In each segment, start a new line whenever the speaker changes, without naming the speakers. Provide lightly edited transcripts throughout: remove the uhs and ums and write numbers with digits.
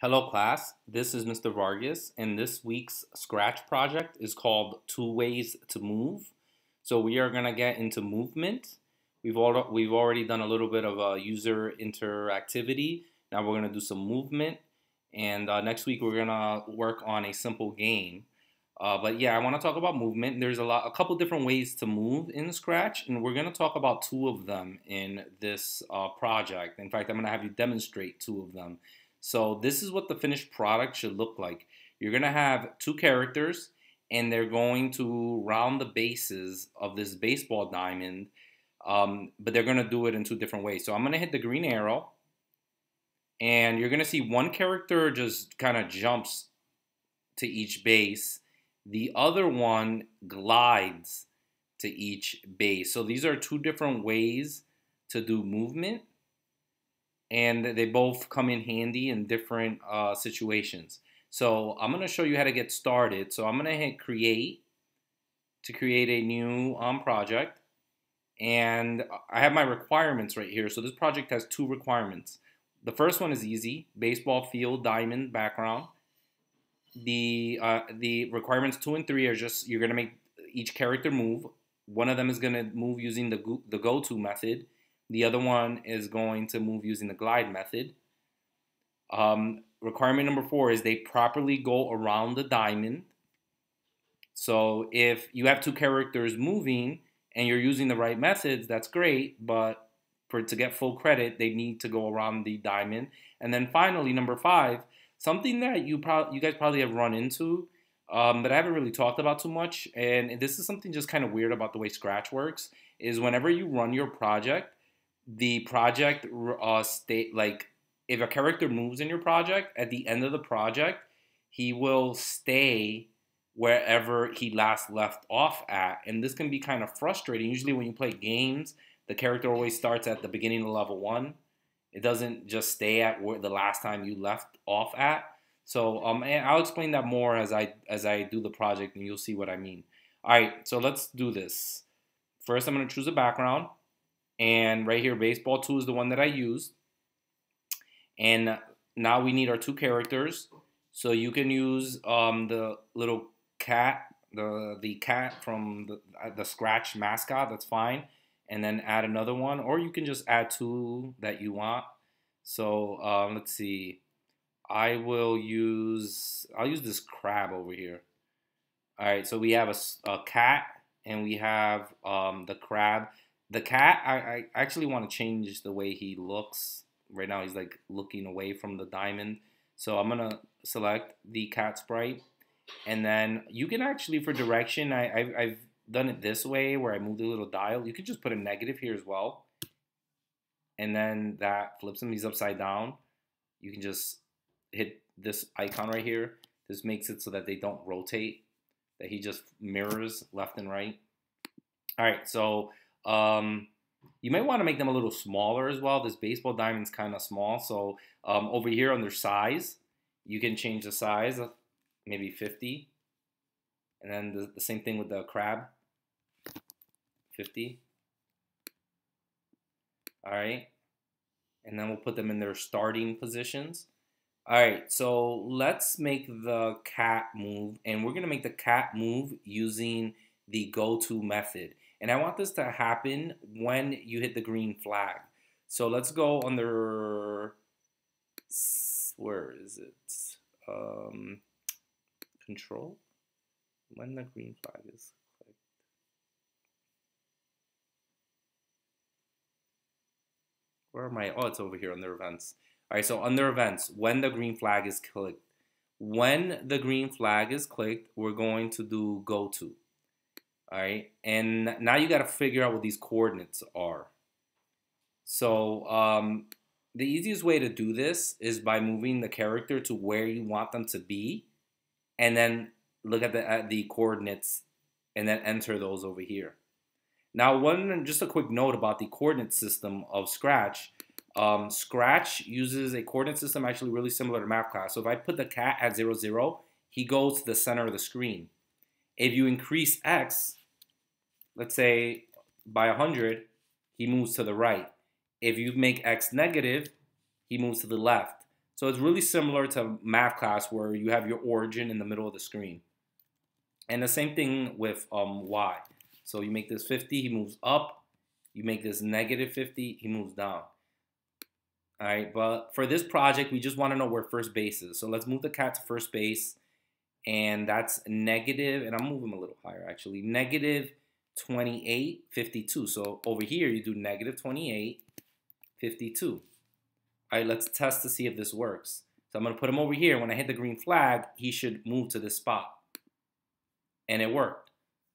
Hello class, this is Mr. Vargas and this week's Scratch project is called Two Ways to Move. So we are going to get into movement. We've already done a little bit of user interactivity. Now we're going to do some movement and next week we're going to work on a simple game. But yeah, I want to talk about movement. There's a couple different ways to move in Scratch and we're going to talk about two of them in this project. In fact, I'm going to have you demonstrate two of them. So this is what the finished product should look like. You're going to have two characters and they're going to round the bases of this baseball diamond, but they're going to do it in two different ways. So I'm going to hit the green arrow and you're going to see one character just kind of jumps to each base. The other one glides to each base. So these are two different ways to do movement. And they both come in handy in different situations. So I'm going to show you how to get started. So I'm going to hit create to create a new project. And I have my requirements right here. So this project has two requirements. The first one is easy, baseball field, diamond, background. The requirements 2 and 3 are just, you're going to make each character move. One of them is going to move using the go-to method. The other one is going to move using the glide method. Requirement number 4 is they properly go around the diamond. So if you have two characters moving and you're using the right methods, that's great, but to get full credit, they need to go around the diamond. And then finally, number 5, something that you guys probably have run into, that I haven't really talked about too much, and this is something just kind of weird about the way Scratch works, is whenever you run your project, the project if a character moves in your project, at the end of the project, he will stay wherever he last left off at. And this can be kind of frustrating. Usually when you play games, the character always starts at the beginning of level 1. It doesn't just stay at where the last time you left off at. So and I'll explain that more as I do the project and you'll see what I mean. All right, so let's do this. First, I'm going to choose a background. And right here, baseball 2 is the one that I used. And now we need our two characters. So you can use the little cat, the cat from the Scratch mascot, that's fine. And then add another one, or you can just add two that you want. So let's see. I'll use this crab over here. All right, so we have a cat and we have the crab. The cat, I actually want to change the way he looks. Right now he's like looking away from the diamond. So I'm going to select the cat sprite. And then you can actually, for direction, I've done it this way where I move the little dial. You could just put a negative here as well. And then that flips him. He's upside down. You can just hit this icon right here. This makes it so that they don't rotate, that he just mirrors left and right. All right, so you may want to make them a little smaller as well. This baseball diamond's kind of small. So over here under size, you can change the size, maybe 50. And then the same thing with the crab, 50. All right. And then we'll put them in their starting positions. All right, so let's make the cat move. And we're going to make the cat move using the go-to method. And I want this to happen when you hit the green flag. So let's go under, where is it? Control. When the green flag is clicked. Where am I? Oh, it's over here under events. All right, so under events, when the green flag is clicked. When the green flag is clicked, we're going to do go to. All right, and now you got to figure out what these coordinates are. So the easiest way to do this is by moving the character to where you want them to be, and then look at the coordinates, and then enter those over here. Now, just a quick note about the coordinate system of Scratch. Scratch uses a coordinate system actually really similar to Math Class. So if I put the cat at 0, 0, he goes to the center of the screen. If you increase X, let's say by 100, he moves to the right. If you make X negative, he moves to the left. So it's really similar to math class where you have your origin in the middle of the screen. And the same thing with y. So you make this 50, he moves up. You make this negative 50, he moves down. All right, but for this project, we just want to know where first base is. So let's move the cat to first base. And that's negative, and I'll move him a little higher actually, negative 28, 52. So over here, you do negative 28, 52. All right, let's test to see if this works. So I'm going to put him over here. When I hit the green flag, he should move to this spot. And it worked.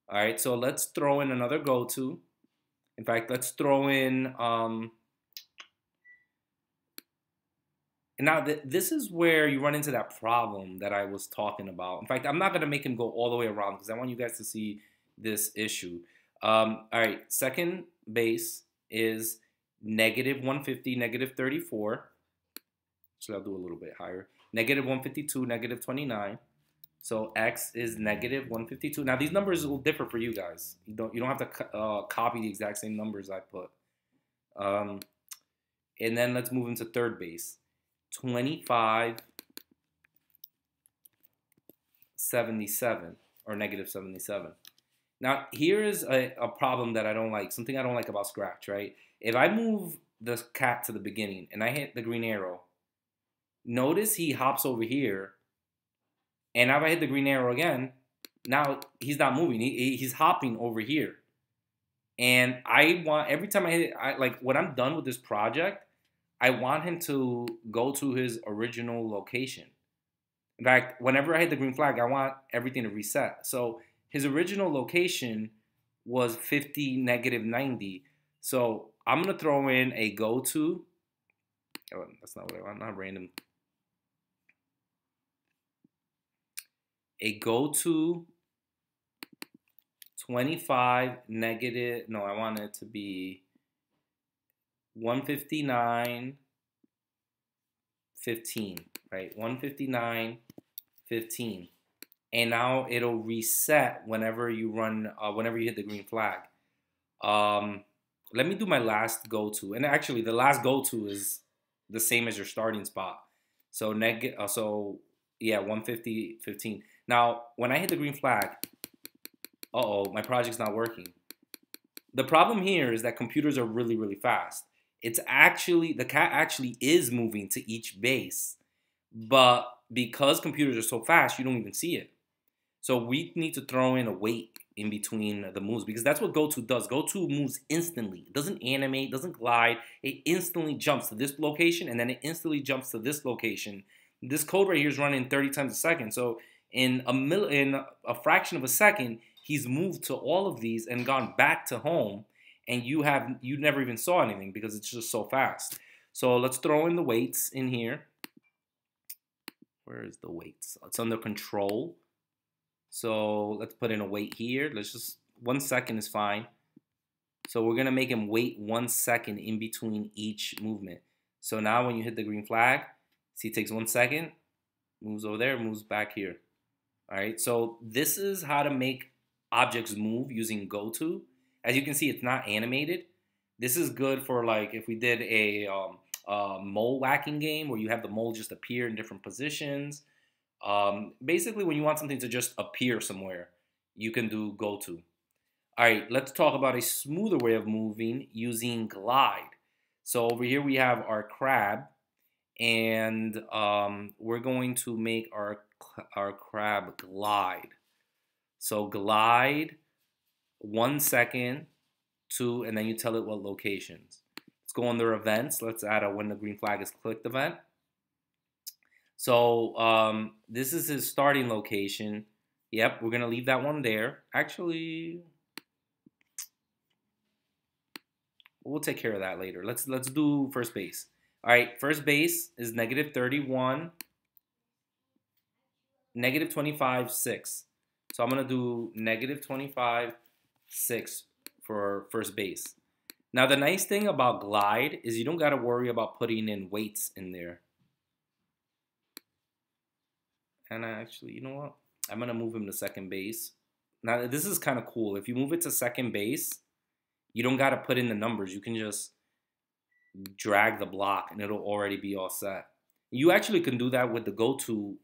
All right, so let's throw in another go-to. In fact, let's throw in, and now this is where you run into that problem that I was talking about. In fact, I'm not going to make him go all the way around because I want you guys to see this issue. All right, second base is negative 150, negative 34. So I'll do a little bit higher. Negative 152, negative 29. So x is negative 152. Now these numbers will differ for you guys. You don't have to copy the exact same numbers I put. And then let's move into third base. 25, 77 or negative 77. Now here is a problem that I don't like. Something I don't like about Scratch, right? If I move the cat to the beginning and I hit the green arrow, notice he hops over here. And now if I hit the green arrow again, now he's not moving. He's hopping over here. And I want, every time I hit it, like when I'm done with this project, I want him to go to his original location. In fact, whenever I hit the green flag, I want everything to reset. So his original location was 50, negative 90. So I'm going to throw in a go-to. Oh, that's not what I want, not random. A go-to 25 negative, no, I want it to be 159, 15, right? 159, 15. And now it'll reset whenever you run, whenever you hit the green flag. Let me do my last go-to. And actually, the last go-to is the same as your starting spot. So, yeah, 150, 15. Now, when I hit the green flag, my project's not working. The problem here is that computers are really, really fast. It's actually, the cat actually is moving to each base, but because computers are so fast, you don't even see it. So we need to throw in a wait in between the moves because that's what GoTo does. GoTo moves instantly. It doesn't animate, doesn't glide. It instantly jumps to this location and then it instantly jumps to this location. This code right here is running 30 times a second. So in a fraction of a second, he's moved to all of these and gone back to home, and you never even saw anything because it's just so fast. So let's throw in the weights in here. Where is the weights? It's under control. So let's put in a wait here. Let's just 1 second is fine. So we're gonna make him wait 1 second in between each movement. So now when you hit the green flag, see it takes 1 second, moves over there, moves back here. All right, so this is how to make objects move using GoTo. As you can see, it's not animated. This is good for like if we did a mole whacking game where you have the mole just appear in different positions. Basically, when you want something to just appear somewhere, you can do GoTo. All right, let's talk about a smoother way of moving using glide. So over here we have our crab, and we're going to make our crab glide. So glide 1 second, 2, and then you tell it what locations. Let's go under events. Let's add a when the green flag is clicked event. So this is his starting location. Yep, we're gonna leave that one there. Actually, we'll take care of that later. Let's do first base. All right, first base is negative 31, negative 25, 6. So I'm gonna do negative 25, 6 for first base. Now the nice thing about glide is you don't gotta worry about putting in weights in there. And actually, you know what? I'm gonna move him to second base. Now this is kind of cool. If you move it to second base, you don't gotta put in the numbers. You can just drag the block and it'll already be all set. You actually can do that with the go-to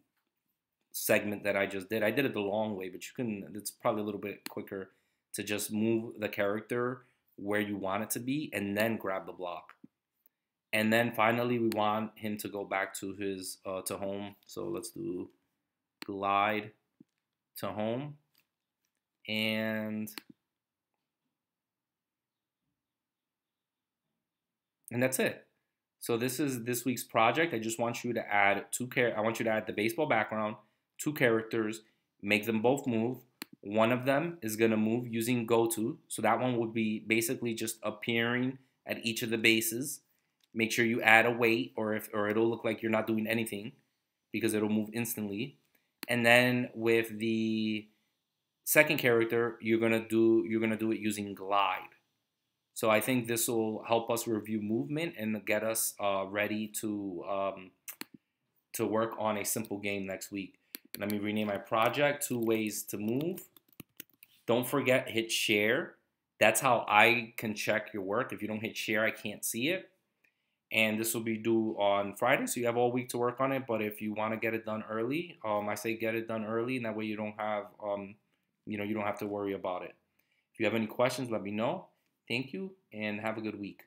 segment that I just did. I did it the long way, but you can, it's probably a little bit quicker to just move the character where you want it to be and then grab the block. And then finally, we want him to go back to his to home. So let's do glide to home, and that's it. So this is this week's project. I just want you to add I want you to add the baseball background, two characters, make them both move. One of them is gonna move using goto. So that one would be basically just appearing at each of the bases. Make sure you add a wait, or it'll look like you're not doing anything because it'll move instantly. And then with the second character, you're gonna do it using glide. So I think this will help us review movement and get us ready to work on a simple game next week. Let me rename my project, Two Ways to Move. Don't forget, hit share. That's how I can check your work. If you don't hit share, I can't see it. And this will be due on Friday, so you have all week to work on it. But if you want to get it done early, I say get it done early, and that way you don't have, you don't have to worry about it. If you have any questions, let me know. Thank you, and have a good week.